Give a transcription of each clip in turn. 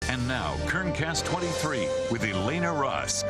And now, Kerncast 23 with Elena Rusk.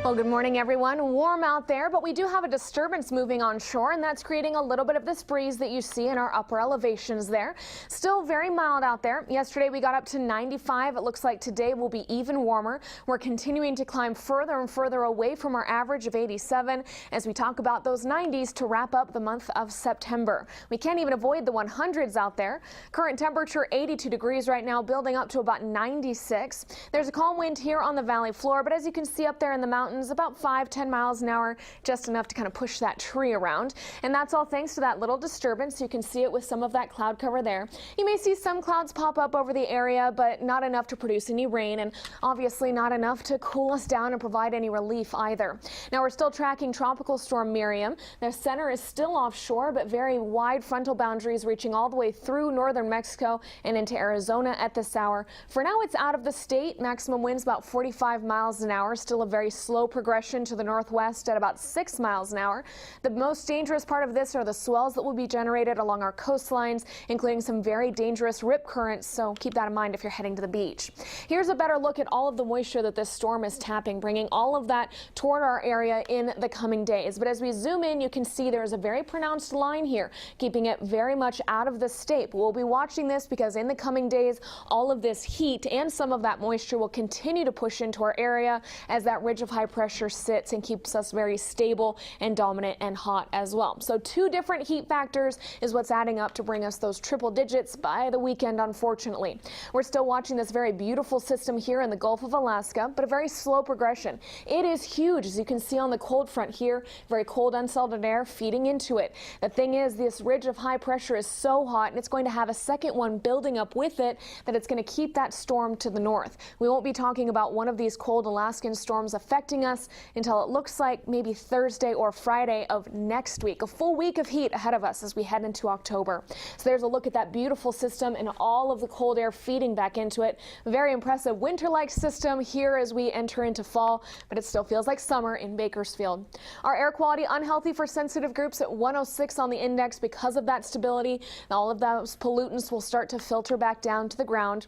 Well, good morning, everyone. Warm out there, but we do have a disturbance moving onshore, and that's creating a little bit of this breeze that you see in our upper elevations there. Still very mild out there. Yesterday, we got up to 95. It looks like today will be even warmer. We're continuing to climb further and further away from our average of 87 as we talk about those 90s to wrap up the month of September. We can't even avoid the 100s out there. Current temperature 82 degrees right now, building up to about 96. There's a calm wind here on the valley floor, but as you can see up there in the mountains, about 5-10 miles an hour, just enough to kind of push that tree around. And that's all thanks to that little disturbance. You can see it with some of that cloud cover there. You may see some clouds pop up over the area, but not enough to produce any rain, and obviously not enough to cool us down and provide any relief either. Now we're still tracking Tropical Storm Miriam. The center is still offshore, but very wide frontal boundaries reaching all the way through northern Mexico and into Arizona at this hour. For now, it's out of the state. Maximum winds about 45 miles an hour. Still a very slow progression to the northwest at about 6 miles an hour. The most dangerous part of this are the swells that will be generated along our coastlines, including some very dangerous rip currents, so keep that in mind if you're heading to the beach. Here's a better look at all of the moisture that this storm is tapping, bringing all of that toward our area in the coming days. But as we zoom in, you can see there's a very pronounced line here, keeping it very much out of the state. We'll be watching this because in the coming days, all of this heat and some of that moisture will continue to push into our area as that ridge of high pressure sits and keeps us very stable and dominant and hot as well. So two different heat factors is what's adding up to bring us those triple digits by the weekend, unfortunately. We're still watching this very beautiful system here in the Gulf of Alaska, but a very slow progression. It is huge, as you can see on the cold front here, very cold unsettled air feeding into it. The thing is, this ridge of high pressure is so hot, and it's going to have a second one building up with it, that it's going to keep that storm to the north. We won't be talking about one of these cold Alaskan storms affecting us until it looks like maybe Thursday or Friday of next week. A full week of heat ahead of us as we head into October. So there's a look at that beautiful system and all of the cold air feeding back into it. Very impressive winter-like system here as we enter into fall, but it still feels like summer in Bakersfield. Our air quality unhealthy for sensitive groups at 106 on the index because of that stability. All of those pollutants will start to filter back down to the ground.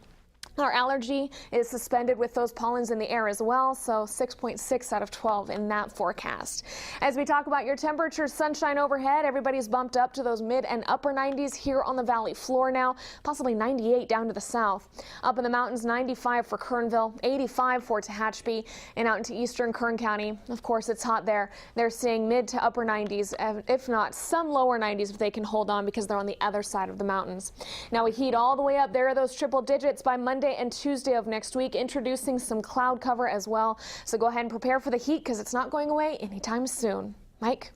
Our allergy is suspended with those pollens in the air as well, so 6.6 out of 12 in that forecast. As we talk about your temperatures, sunshine overhead, everybody's bumped up to those mid and upper 90s here on the valley floor now, possibly 98 down to the south. Up in the mountains, 95 for Kernville, 85 for Tehachapi, and out into eastern Kern County. Of course, it's hot there. They're seeing mid to upper 90s, if not some lower 90s if they can hold on because they're on the other side of the mountains. Now we heat all the way up there, those triple digits by Monday and Tuesday of next week, introducing some cloud cover as well. So go ahead and prepare for the heat because it's not going away anytime soon. Mike?